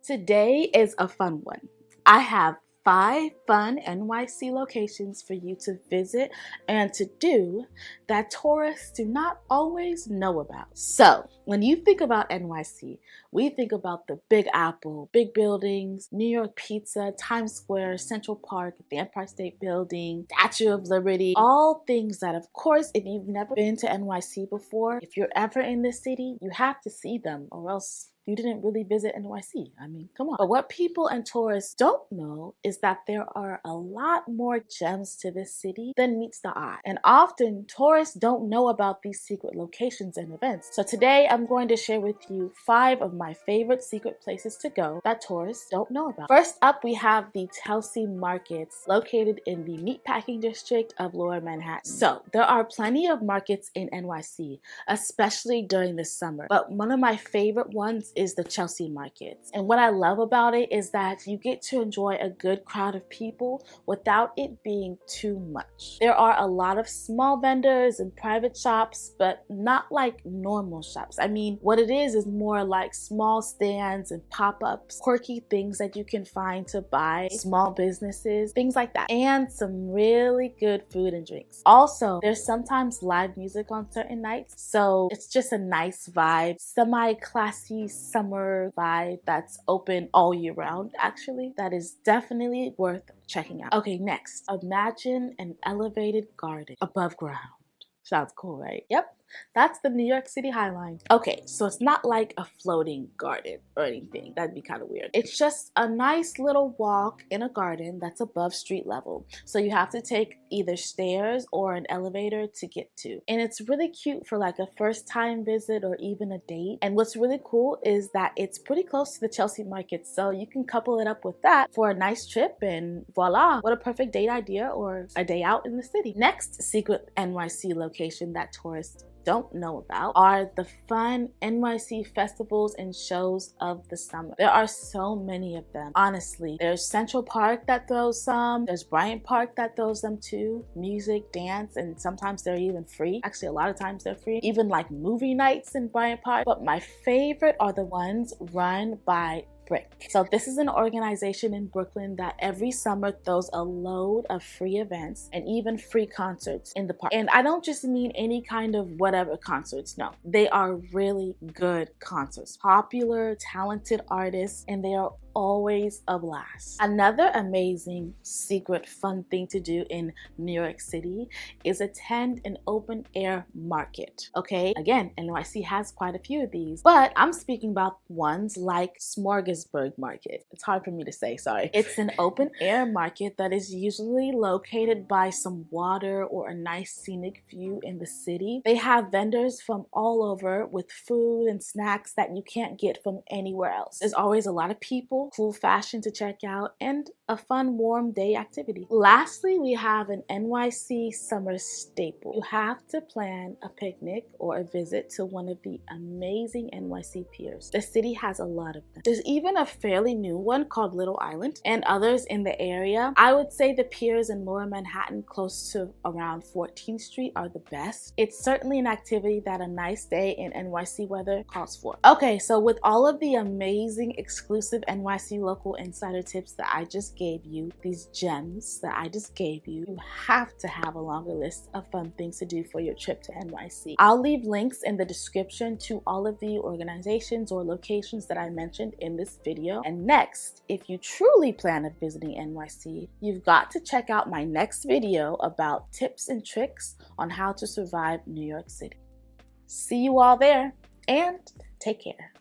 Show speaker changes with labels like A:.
A: Today is a fun one. I have 5 fun NYC locations for you to visit and to do that tourists do not always know about. So, when you think about NYC, we think about the Big Apple, big buildings, New York Pizza, Times Square, Central Park, the Empire State Building, Statue of Liberty, all things that, of course, if you've never been to NYC before, if you're ever in this city, you have to see them or else you didn't really visit NYC. I mean, come on. But what people and tourists don't know is that there are a lot more gems to this city than meets the eye. And often tourists don't know about these secret locations and events. So today I'm going to share with you 5 of my favorite secret places to go that tourists don't know about. First up, we have the Chelsea Markets, located in the meatpacking district of Lower Manhattan. So there are plenty of markets in NYC, especially during the summer. But one of my favorite ones is the Chelsea Markets. And what I love about it is that you get to enjoy a good crowd of people without it being too much. There are a lot of small vendors and private shops, but not like normal shops. I mean, what it is more like small stands and pop-ups, quirky things that you can find to buy, small businesses, things like that, and some really good food and drinks. Also, there's sometimes live music on certain nights, so it's just a nice vibe, semi-classy summer vibe that's open all year round. Actually, that is definitely worth checking out. Okay, next, imagine an elevated garden above ground. Sounds cool, right? Yep. That's the New York City High Line. Okay, so it's not like a floating garden or anything. That'd be kind of weird. It's just a nice little walk in a garden that's above street level. So you have to take either stairs or an elevator to get to. And it's really cute for like a first time visit or even a date. And what's really cool is that it's pretty close to the Chelsea Market. So you can couple it up with that for a nice trip and voila, what a perfect date idea or a day out in the city. Next secret NYC location that tourists don't know about are the fun NYC festivals and shows of the summer. There are so many of them, honestly. There's Central Park that throws some, there's Bryant Park that throws them too. Music, dance, and sometimes they're even free. Actually, a lot of times they're free. Even like movie nights in Bryant Park. But my favorite are the ones run by Brick. So this is an organization in Brooklyn that every summer throws a load of free events and even free concerts in the park. And I don't just mean any kind of whatever concerts, no. They are really good concerts. Popular, talented artists, and they are always a blast. Another amazing secret fun thing to do in New York City is attend an open air market. Okay, again, NYC has quite a few of these, but I'm speaking about ones like Smorgasburg Market. It's hard for me to say, sorry. It's an open air market that is usually located by some water or a nice scenic view in the city. They have vendors from all over with food and snacks that you can't get from anywhere else. There's always a lot of people, cool fashion to check out, and a fun warm day activity. Lastly, we have an NYC summer staple. You have to plan a picnic or a visit to one of the amazing NYC piers. The city has a lot of them. There's even a fairly new one called Little Island and others in the area. I would say the piers in Lower Manhattan close to around 14th Street are the best. It's certainly an activity that a nice day in NYC weather calls for. Okay, so with all of the amazing exclusive NYC local insider tips that I just gave you, these gems that I just gave you, you have to have a longer list of fun things to do for your trip to NYC. I'll leave links in the description to all of the organizations or locations that I mentioned in this video. And next, if you truly plan on visiting NYC, you've got to check out my next video about tips and tricks on how to survive New York City. See you all there, and take care.